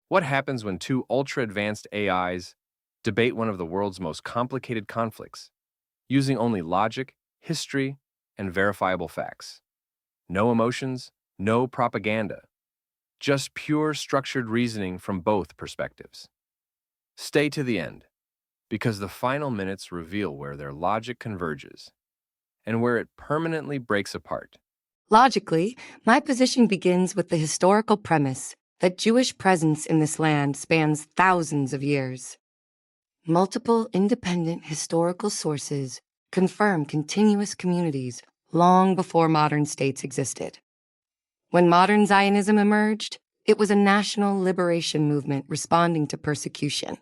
What happens when two ultra-advanced AIs debate one of the world's most complicated conflicts, using only logic, history, and verifiable facts? No emotions, no propaganda, just pure structured reasoning from both perspectives. Stay to the end, because the final minutes reveal where their logic converges and where it permanently breaks apart. Logically, my position begins with the historical premise that Jewish presence in this land spans thousands of years. Multiple independent historical sources confirm continuous communities long before modern states existed. When modern Zionism emerged, it was a national liberation movement responding to persecution,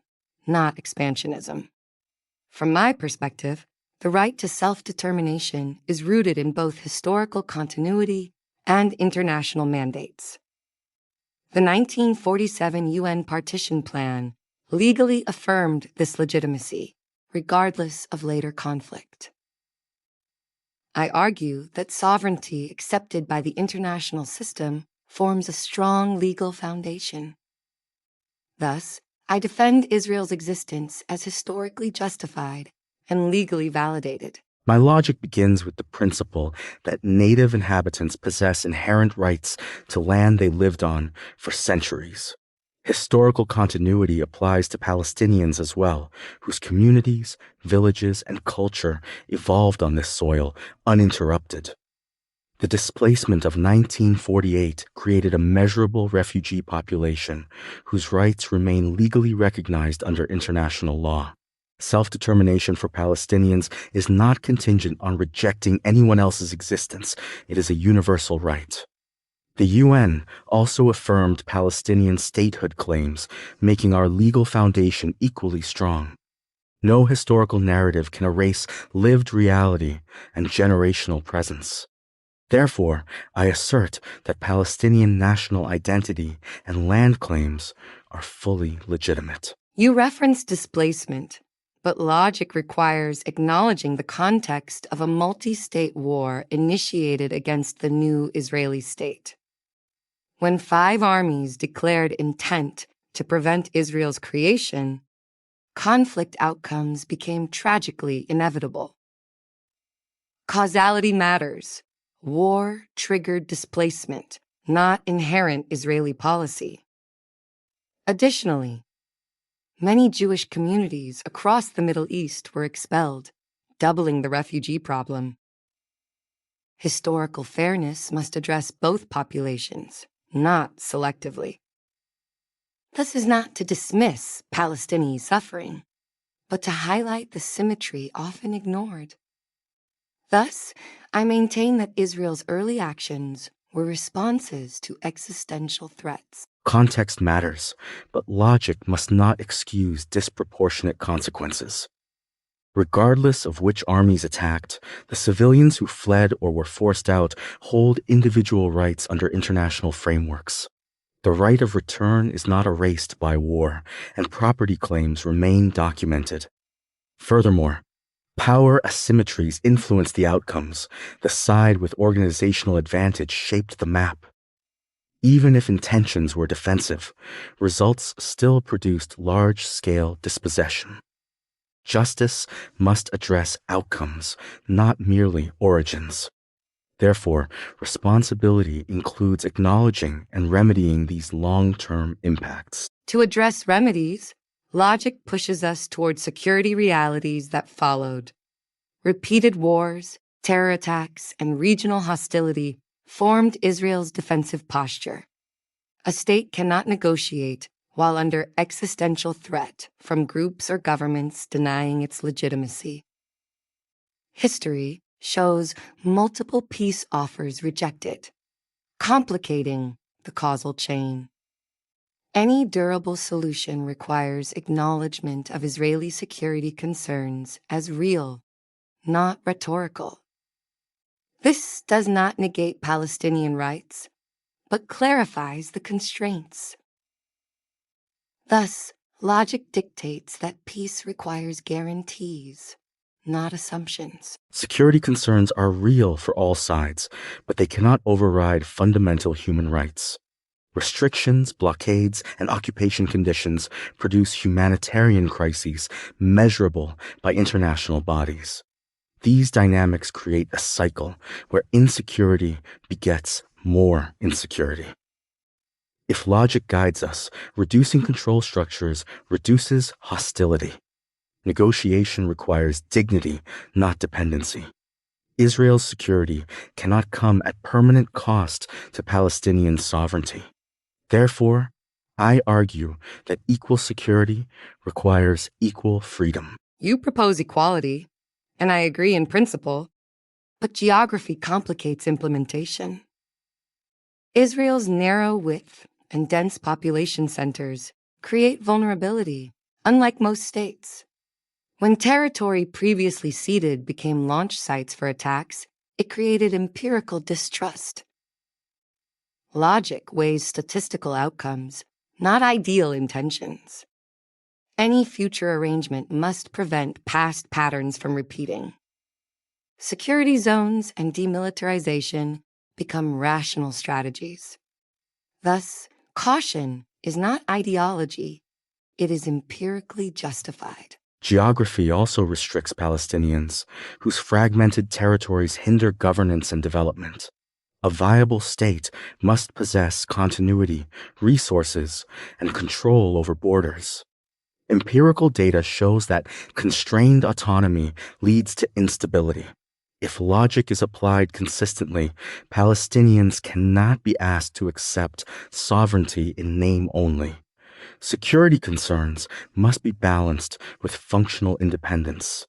not expansionism. From my perspective, the right to self-determination is rooted in both historical continuity and international mandates. The 1947 UN Partition Plan legally affirmed this legitimacy, regardless of later conflict. I argue that sovereignty accepted by the international system forms a strong legal foundation. Thus, I defend Israel's existence as historically justified and legally validated. My logic begins with the principle that native inhabitants possess inherent rights to land they lived on for centuries. Historical continuity applies to Palestinians as well, whose communities, villages, and culture evolved on this soil uninterrupted. The displacement of 1948 created a measurable refugee population whose rights remain legally recognized under international law. Self-determination for Palestinians is not contingent on rejecting anyone else's existence. It is a universal right. The UN also affirmed Palestinian statehood claims, making our legal foundation equally strong. No historical narrative can erase lived reality and generational presence. Therefore, I assert that Palestinian national identity and land claims are fully legitimate. You referenced displacement, but logic requires acknowledging the context of a multi-state war initiated against the new Israeli state. When 5 armies declared intent to prevent Israel's creation, conflict outcomes became tragically inevitable. Causality matters. War triggered displacement, not inherent Israeli policy. Additionally, many Jewish communities across the Middle East were expelled, doubling the refugee problem. Historical fairness must address both populations, not selectively. This is not to dismiss Palestinian suffering, but to highlight the symmetry often ignored. Thus, I maintain that Israel's early actions were responses to existential threats. Context matters, but logic must not excuse disproportionate consequences. Regardless of which armies attacked, the civilians who fled or were forced out hold individual rights under international frameworks. The right of return is not erased by war, and property claims remain documented. Furthermore, power asymmetries influence the outcomes. The side with organizational advantage shaped the map. Even if intentions were defensive, results still produced large-scale dispossession. Justice must address outcomes, not merely origins. Therefore, responsibility includes acknowledging and remedying these long-term impacts. To address remedies, logic pushes us toward security realities that followed. Repeated wars, terror attacks, and regional hostility formed Israel's defensive posture. A state cannot negotiate while under existential threat from groups or governments denying its legitimacy. History shows multiple peace offers rejected, complicating the causal chain. Any durable solution requires acknowledgement of Israeli security concerns as real, not rhetorical. This does not negate Palestinian rights, but clarifies the constraints. Thus, logic dictates that peace requires guarantees, not assumptions. Security concerns are real for all sides, but they cannot override fundamental human rights. Restrictions, blockades, and occupation conditions produce humanitarian crises measurable by international bodies. These dynamics create a cycle where insecurity begets more insecurity. If logic guides us, reducing control structures reduces hostility. Negotiation requires dignity, not dependency. Israel's security cannot come at permanent cost to Palestinian sovereignty. Therefore, I argue that equal security requires equal freedom. You propose equality, and I agree in principle, but geography complicates implementation. Israel's narrow width and dense population centers create vulnerability, unlike most states. When territory previously ceded became launch sites for attacks, it created empirical distrust. Logic weighs statistical outcomes, not ideal intentions. Any future arrangement must prevent past patterns from repeating. Security zones and demilitarization become rational strategies. Thus, caution is not ideology, it is empirically justified. Geography also restricts Palestinians, whose fragmented territories hinder governance and development. A viable state must possess continuity, resources, and control over borders. Empirical data shows that constrained autonomy leads to instability. If logic is applied consistently, Palestinians cannot be asked to accept sovereignty in name only. Security concerns must be balanced with functional independence.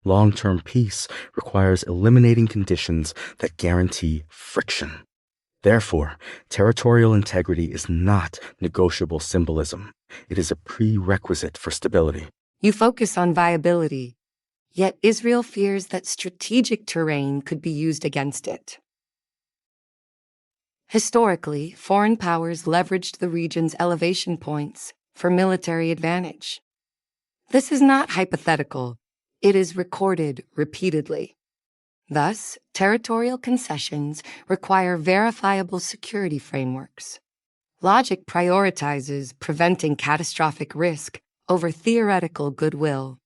Long-term peace requires eliminating conditions that guarantee friction. Therefore, territorial integrity is not negotiable symbolism. It is a prerequisite for stability. You focus on viability, yet Israel fears that strategic terrain could be used against it. Historically, foreign powers leveraged the region's elevation points for military advantage. This is not hypothetical. It is recorded repeatedly. Thus, territorial concessions require verifiable security frameworks. Logic prioritizes preventing catastrophic risk over theoretical goodwill.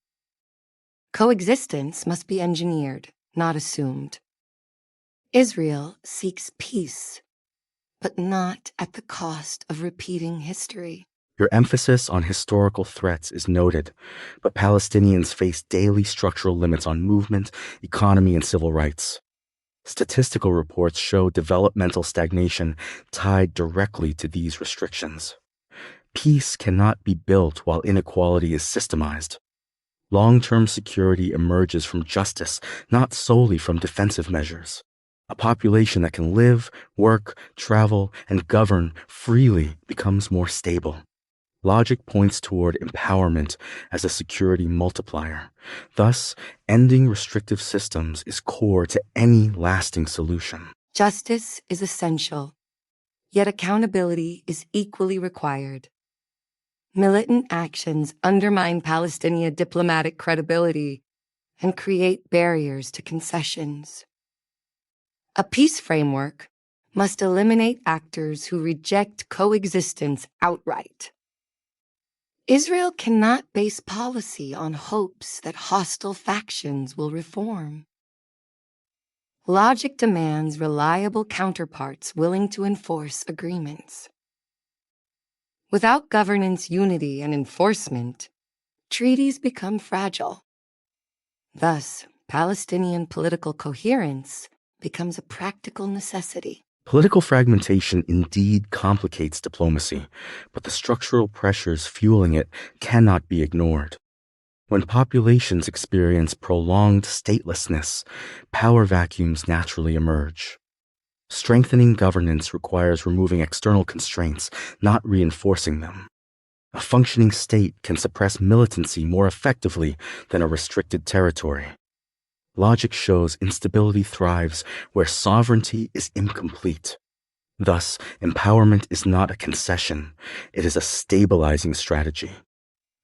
Coexistence must be engineered, not assumed. Israel seeks peace, but not at the cost of repeating history. Your emphasis on historical threats is noted, but Palestinians face daily structural limits on movement, economy, and civil rights. Statistical reports show developmental stagnation tied directly to these restrictions. Peace cannot be built while inequality is systemized. Long-term security emerges from justice, not solely from defensive measures. A population that can live, work, travel, and govern freely becomes more stable. Logic points toward empowerment as a security multiplier. Thus, ending restrictive systems is core to any lasting solution. Justice is essential, yet accountability is equally required. Militant actions undermine Palestinian diplomatic credibility and create barriers to concessions. A peace framework must eliminate actors who reject coexistence outright. Israel cannot base policy on hopes that hostile factions will reform. Logic demands reliable counterparts willing to enforce agreements. Without governance unity and enforcement, treaties become fragile. Thus, Palestinian political coherence becomes a practical necessity. Political fragmentation indeed complicates diplomacy, but the structural pressures fueling it cannot be ignored. When populations experience prolonged statelessness, power vacuums naturally emerge. Strengthening governance requires removing external constraints, not reinforcing them. A functioning state can suppress militancy more effectively than a restricted territory. Logic shows instability thrives where sovereignty is incomplete. Thus, empowerment is not a concession, it is a stabilizing strategy.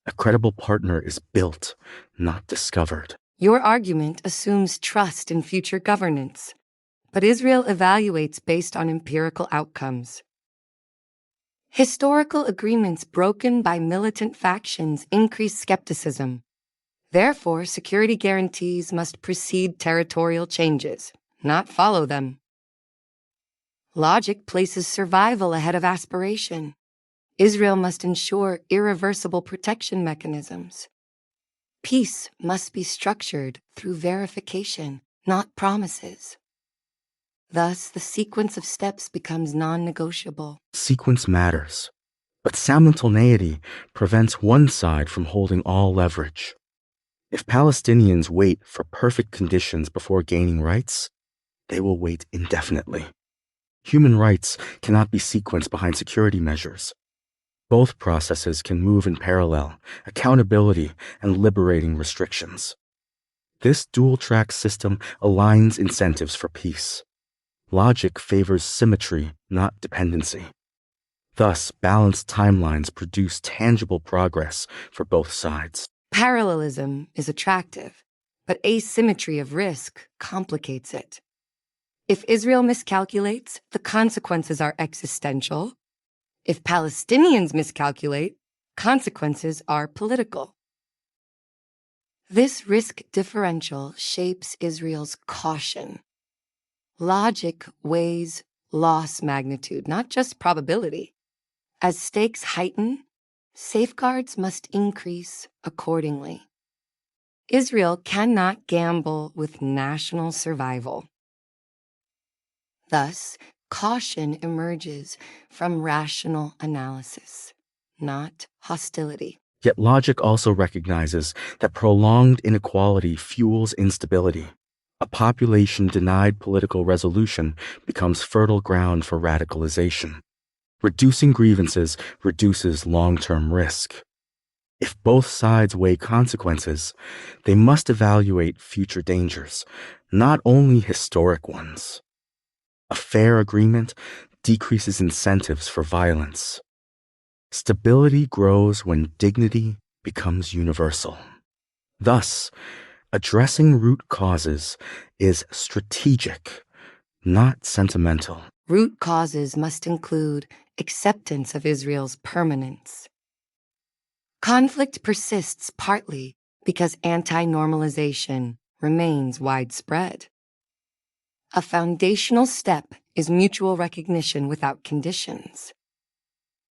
A credible partner is built, not discovered. Your argument assumes trust in future governance, but Israel evaluates based on empirical outcomes. Historical agreements broken by militant factions increase skepticism. Therefore, security guarantees must precede territorial changes, not follow them. Logic places survival ahead of aspiration. Israel must ensure irreversible protection mechanisms. Peace must be structured through verification, not promises. Thus, the sequence of steps becomes non-negotiable. Sequence matters, but simultaneity prevents one side from holding all leverage. If Palestinians wait for perfect conditions before gaining rights, they will wait indefinitely. Human rights cannot be sequenced behind security measures. Both processes can move in parallel, accountability and liberating restrictions. This dual-track system aligns incentives for peace. Logic favors symmetry, not dependency. Thus, balanced timelines produce tangible progress for both sides. Parallelism is attractive, but asymmetry of risk complicates it. If Israel miscalculates, the consequences are existential. If Palestinians miscalculate, consequences are political. This risk differential shapes Israel's caution. Logic weighs loss magnitude, not just probability. As stakes heighten, safeguards must increase accordingly. Israel cannot gamble with national survival. Thus, caution emerges from rational analysis, not hostility. Yet logic also recognizes that prolonged inequality fuels instability. A population denied political resolution becomes fertile ground for radicalization. Reducing grievances reduces long-term risk. If both sides weigh consequences, they must evaluate future dangers, not only historic ones. A fair agreement decreases incentives for violence. Stability grows when dignity becomes universal. Thus, addressing root causes is strategic, not sentimental. Root causes must include acceptance of Israel's permanence. Conflict persists partly because anti-normalization remains widespread. A foundational step is mutual recognition without conditions.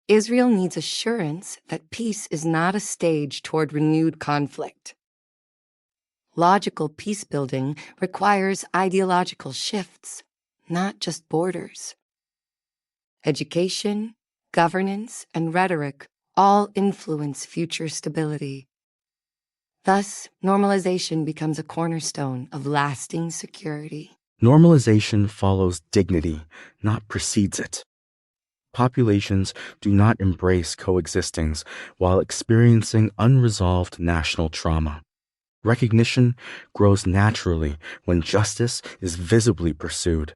Israel needs assurance that peace is not a stage toward renewed conflict. Logical peace-building requires ideological shifts, not just borders. Education, governance, and rhetoric all influence future stability. Thus, normalization becomes a cornerstone of lasting security. Normalization follows dignity, not precedes it. Populations do not embrace coexistings while experiencing unresolved national trauma. Recognition grows naturally when justice is visibly pursued.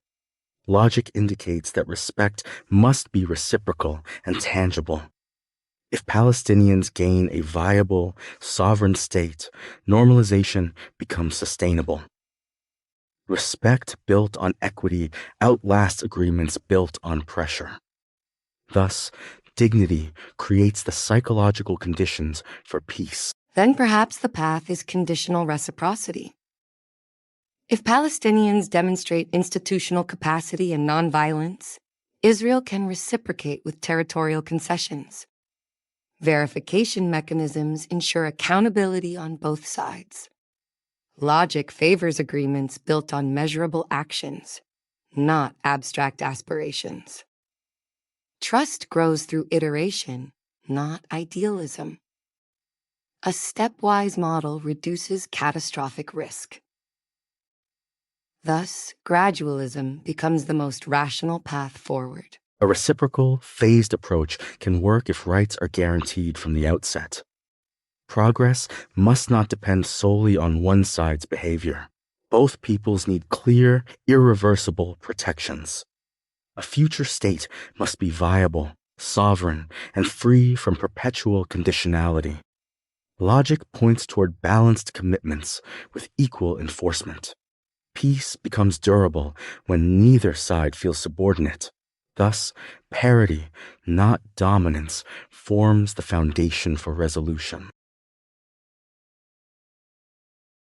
Logic indicates that respect must be reciprocal and tangible. If Palestinians gain a viable, sovereign state, normalization becomes sustainable. Respect built on equity outlasts agreements built on pressure. Thus, dignity creates the psychological conditions for peace. Then perhaps the path is conditional reciprocity. If Palestinians demonstrate institutional capacity and nonviolence, Israel can reciprocate with territorial concessions. Verification mechanisms ensure accountability on both sides. Logic favors agreements built on measurable actions, not abstract aspirations. Trust grows through iteration, not idealism. A stepwise model reduces catastrophic risk. Thus, gradualism becomes the most rational path forward. A reciprocal, phased approach can work if rights are guaranteed from the outset. Progress must not depend solely on one side's behavior. Both peoples need clear, irreversible protections. A future state must be viable, sovereign, and free from perpetual conditionality. Logic points toward balanced commitments with equal enforcement. Peace becomes durable when neither side feels subordinate. Thus, parity, not dominance, forms the foundation for resolution.